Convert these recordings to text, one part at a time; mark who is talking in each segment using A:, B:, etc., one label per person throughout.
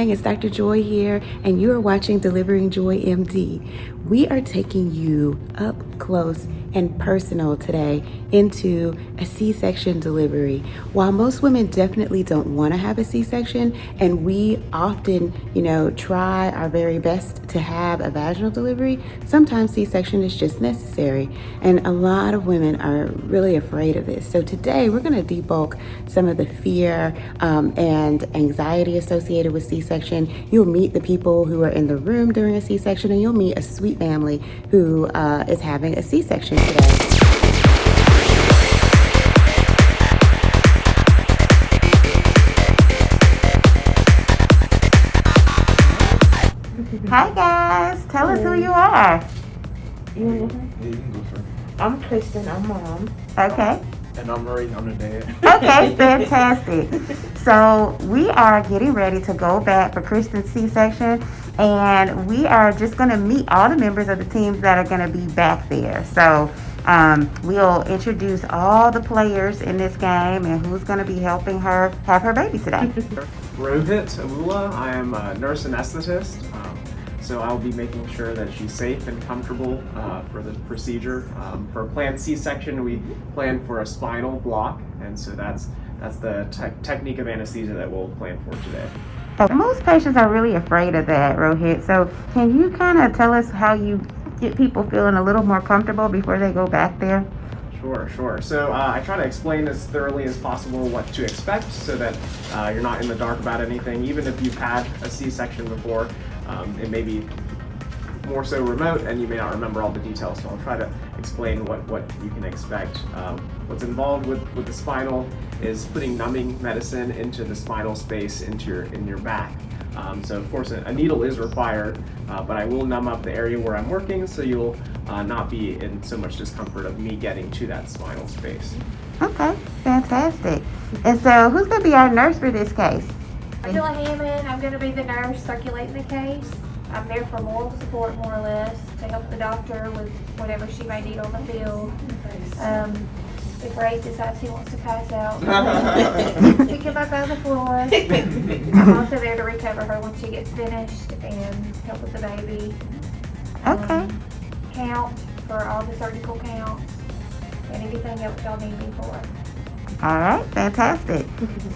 A: morning, it's Dr. Joy here, and you are watching Delivering Joy MD. We are taking you up close and personal today into a C-section delivery. While most women definitely don't want to have a C-section, and we often, try our very best to have a vaginal delivery, sometimes C-section is just necessary. And a lot of women are really afraid of this. So today we're going to debunk some of the fear and anxiety associated with C-section. You'll meet the people who are in the room during a C-section, and you'll meet a sweet family who is having a C-section today. Hi guys, tell us who you are.
B: You want to go first? Yeah, you can go first.
C: I'm Kristen, I'm mom.
A: Okay.
B: And I'm Murray, I'm the dad.
A: Okay, fantastic. So we are getting ready to go back for Kristen's C-section, and we are just going to meet all the members of the teams that are going to be back there. So we'll introduce all the players in this game and who's going to be helping her have her baby today.
D: Rohit Amula, I am a nurse anesthetist. So I'll be making sure that she's safe and comfortable for the procedure. For a planned C-section, we plan for a spinal block, and so that's the technique of anesthesia that we'll plan for today.
A: Most patients are really afraid of that, Rohit. So can you kind of tell us how you get people feeling a little more comfortable before they go back there?
D: Sure. So I try to explain as thoroughly as possible what to expect so that you're not in the dark about anything. Even if you've had a C-section before, it may be more so remote and you may not remember all the details. So I'll try to explain what you can expect. What's involved with the spinal is putting numbing medicine into the spinal space in your back. So of course a needle is required, but I will numb up the area where I'm working so you'll not be in so much discomfort of me getting to that spinal space.
A: Okay, fantastic. And so who's going to be our nurse for this case?
C: Angela Hammond, I'm going to be the nurse circulating the case. I'm there for moral support, more or less, to help the doctor with whatever she may need on the field. If Ray decides he wants to pass out, pick him up on the floor. I'm also there to recover her when she gets finished and help with the baby.
A: Okay.
C: Count for all the surgical counts and anything else y'all need me for.
A: All right, fantastic.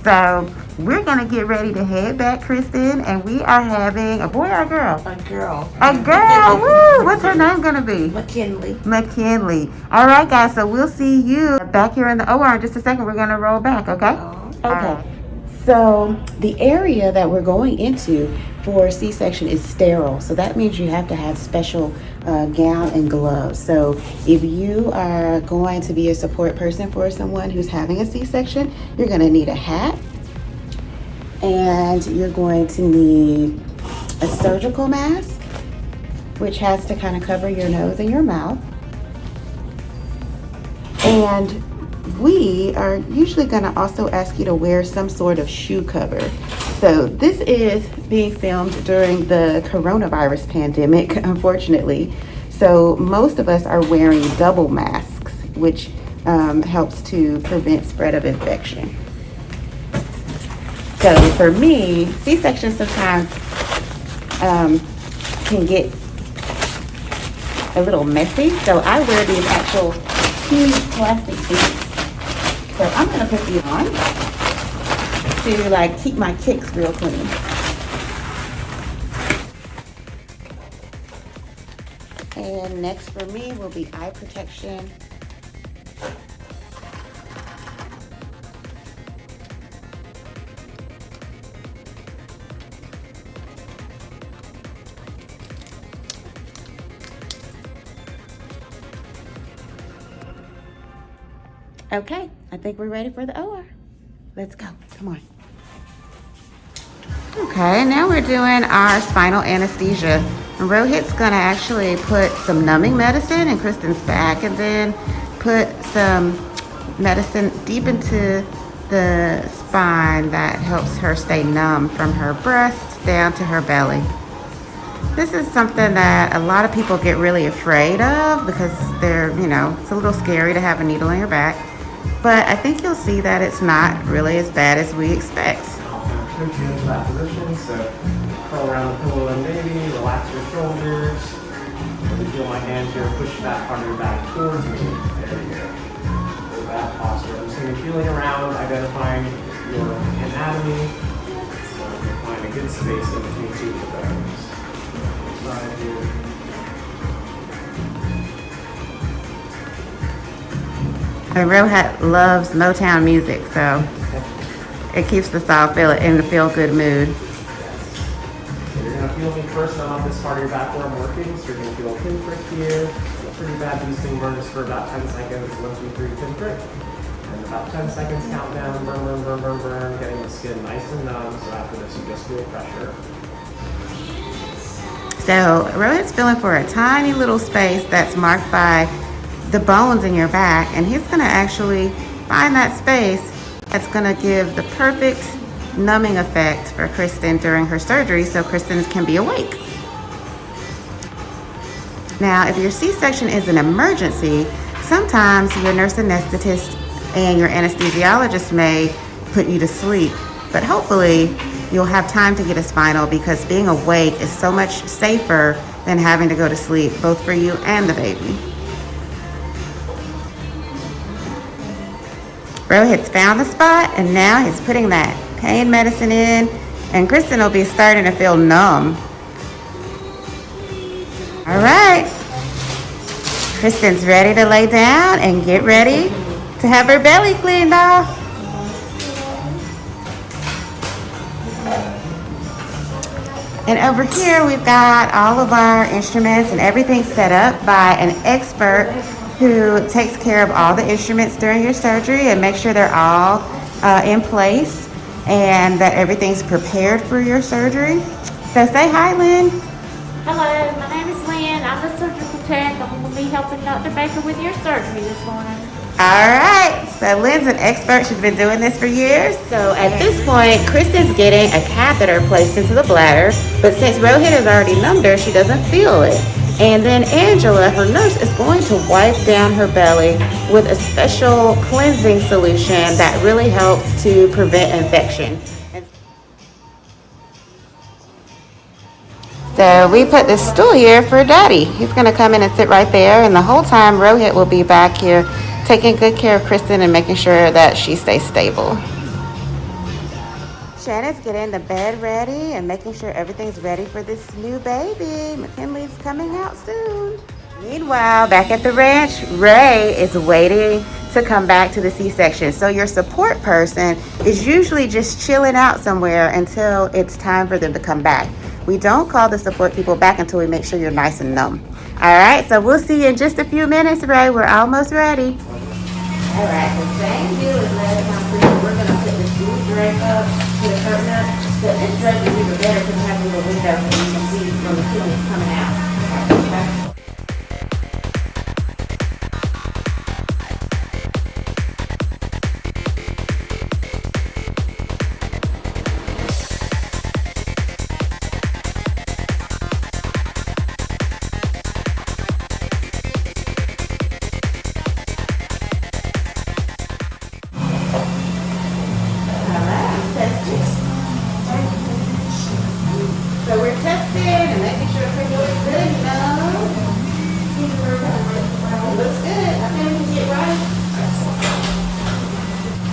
A: So we're going to get ready to head back, Kristen, and we are having a boy or a girl?
E: A girl.
A: A girl, woo! What's her name going to be?
E: McKinley.
A: McKinley. All right, guys, so we'll see you back here in the OR in just a second. We're going to roll back, okay? Okay. So the area that we're going into for C-section is sterile. So that means you have to have special gown and gloves. So if you are going to be a support person for someone who's having a C-section, you're going to need a hat, and you're going to need a surgical mask, which has to kind of cover your nose and your mouth. And we are usually going to also ask you to wear some sort of shoe cover. So this is being filmed during the coronavirus pandemic, unfortunately. So most of us are wearing double masks, which helps to prevent spread of infection. So for me, C-section sometimes can get a little messy. So I wear these actual huge plastic boots. So I'm going to put these on to keep my kicks real clean. And next for me will be eye protection. Okay, I think we're ready for the OR. Let's go, come on. Okay, now we're doing our spinal anesthesia. Rohit's gonna actually put some numbing medicine in Kristen's back and then put some medicine deep into the spine that helps her stay numb from her breast down to her belly. This is something that a lot of people get really afraid of because they're, it's a little scary to have a needle in your back. But I think you'll see that it's not really as bad as we expect.
D: push you into that position. So curl around the pillow and baby, relax your shoulders. Really feel my hand here, push that part of your back towards me. There you go. With that posture, I'm just going to be feeling around, identifying your anatomy. So you can find a good space in between two of the bones. Side here.
A: And Rohit loves Motown music, so it keeps us all in a feel-good mood.
D: So you're going to feel me first on this part of your back where I'm working. So you're going to feel a pinprick here. Pretty bad. These things burn just for about 10 seconds. 1, 2, 3, pinprick. And about 10 seconds countdown. Burn, burn, burn, burn, burn. Getting the skin nice and numb. So after this, you just feel pressure.
A: So Rohit's feeling for a tiny little space that's marked by the bones in your back, and he's going to actually find that space that's going to give the perfect numbing effect for Kristen during her surgery so Kristen can be awake. Now, if your C-section is an emergency, sometimes your nurse anesthetist and your anesthesiologist may put you to sleep, but hopefully you'll have time to get a spinal because being awake is so much safer than having to go to sleep, both for you and the baby. Rohit's found the spot, and now he's putting that pain medicine in, and Kristen will be starting to feel numb. All right. Kristen's ready to lay down and get ready to have her belly cleaned off. And over here, we've got all of our instruments and everything set up by an expert who takes care of all the instruments during your surgery and make sure they're all in place and that everything's prepared for your surgery. So say hi, Lynn.
E: Hello, my name is Lynn. I'm the surgical tech. I'm going to be helping Dr. Baker with your surgery this morning.
A: All right, so Lynn's an expert. She's been doing this for years. So at this point, Kristen's getting a catheter placed into the bladder, but since Rohit has already numbed her, she doesn't feel it. And then Angela, her nurse, is going to wipe down her belly with a special cleansing solution that really helps to prevent infection. So we put this stool here for Daddy. He's going to come in and sit right there, and the whole time Rohit will be back here taking good care of Kristen and making sure that she stays stable. Shannon's getting the bed ready and making sure everything's ready for this new baby. McKinley's coming out soon. Meanwhile, back at the ranch, Ray is waiting to come back to the C-section. So your support person is usually just chilling out somewhere until it's time for them to come back. We don't call the support people back until we make sure you're nice and numb. All right, so we'll see you in just a few minutes, Ray. We're almost ready. All right, the same deal as last time. We're going to put this blue drape up to the curtain up. So this drape is even better because it has a little window so you can see when the kidney's coming out. Okay. So we're testing and making sure everything looks good, you know. It looks good. I think we can get right.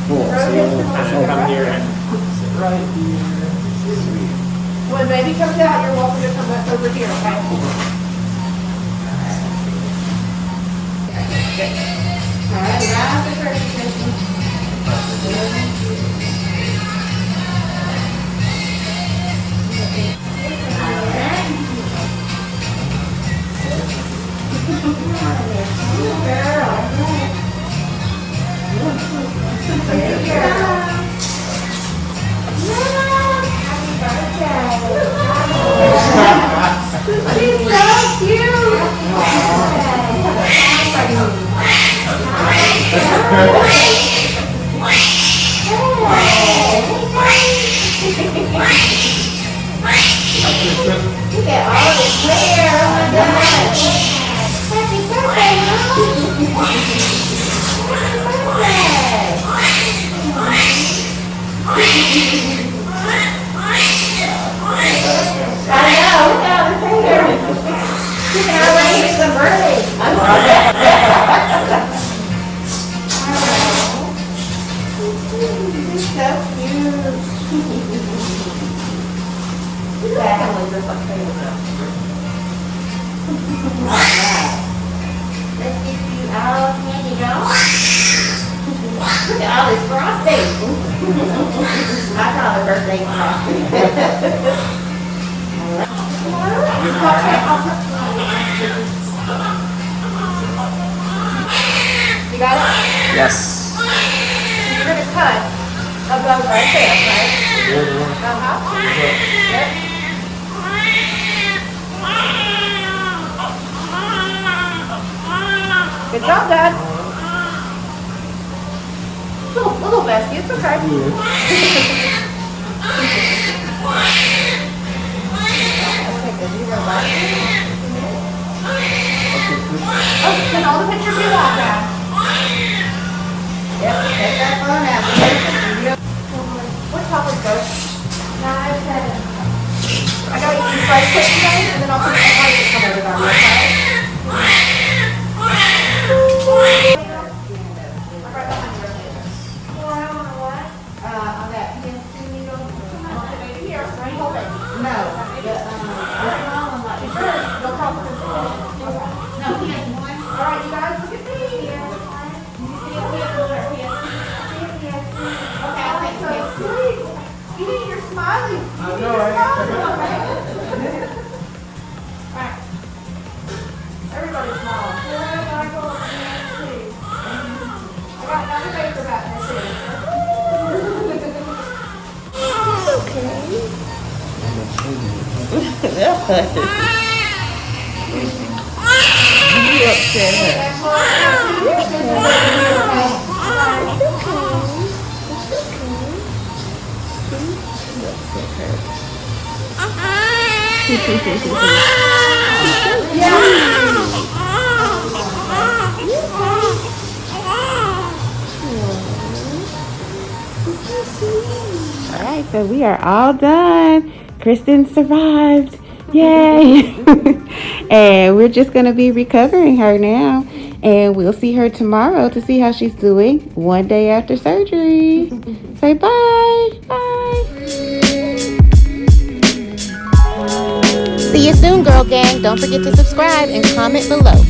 D: Cool. So you'll come here and sit right here. Sweet.
C: When baby comes out, you're welcome to come back over here, okay?
A: All right, right the curtain, Kristen. Look at all this hair. Oh my God. Happy birthday, Mom. Happy birthday.
E: Let's get you all candy, y'all. Look at all this frosting. I call it birthday frosting.
C: You got it?
D: Yes.
C: You're gonna cut above right there, right? Yep. Good job, Dad. Little bestie, it's okay. Oh, can all the pictures you want, Dad? Yep, take that phone out. What topic goes? 9, 10. I gotta eat some fried chicken today, and then I'll put some lights to come over there, okay? On that PNC needle. Maybe here, right? Hold it. No. No problem. No, he has one. All right, you guys, look at me. You see a okay, I'll take so sweet. You're smiling.
B: I know, right?
C: All right. Everybody smile. I got another paper back there too.
A: All right, so we are all done. Kristen survived. Yay! And we're just going to be recovering her now. And we'll see her tomorrow to see how she's doing one day after surgery. Say bye. Bye.
F: See you soon, girl gang. Don't forget to subscribe and comment below.